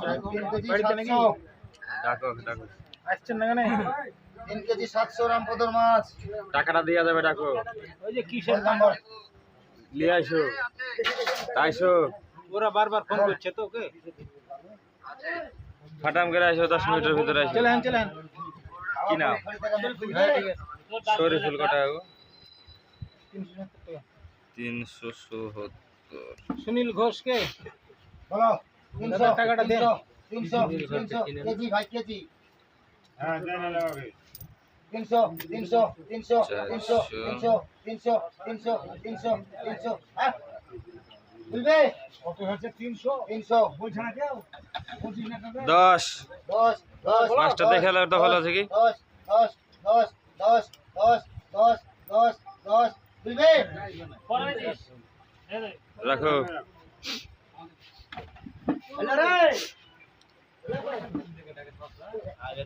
বাড়িতে নাকি? ডাকো ডাকো আসছেন না কেন? 3 কেজি 700 রামপদর মাছ। টাকাটা দেওয়া যাবে ডাকো ওই যে কিসের ফোন নাম্বার নিয়ে আইসো আইসো ওরা বারবার ফোন করছে তো ওকে। ফাটাম করে আইসো 10 মিনিটের ভিতরে আইসো চলেন চলেন। কি নাম হ্যাঁ ঠিক আছে। শরীফুল কটা গো 370 টাকা। 370 সুনীল ঘোষকে বলো দাদা 300 টাকাটা দেন। 300 কেজি ভাই কেজি। হ্যাঁ দেন লাগে 300 300 300 300 300 300 300 300 300 হ্যাঁ বলবে কত হচ্ছে 300 300 বলছ না কেউ 25 না কেউ 10 10 10 মাছটা দেখে এলো তো ভালো আছে কি 10 10 10 10 10 10 10 10 বলবে রাখো হ্যালো রে আগে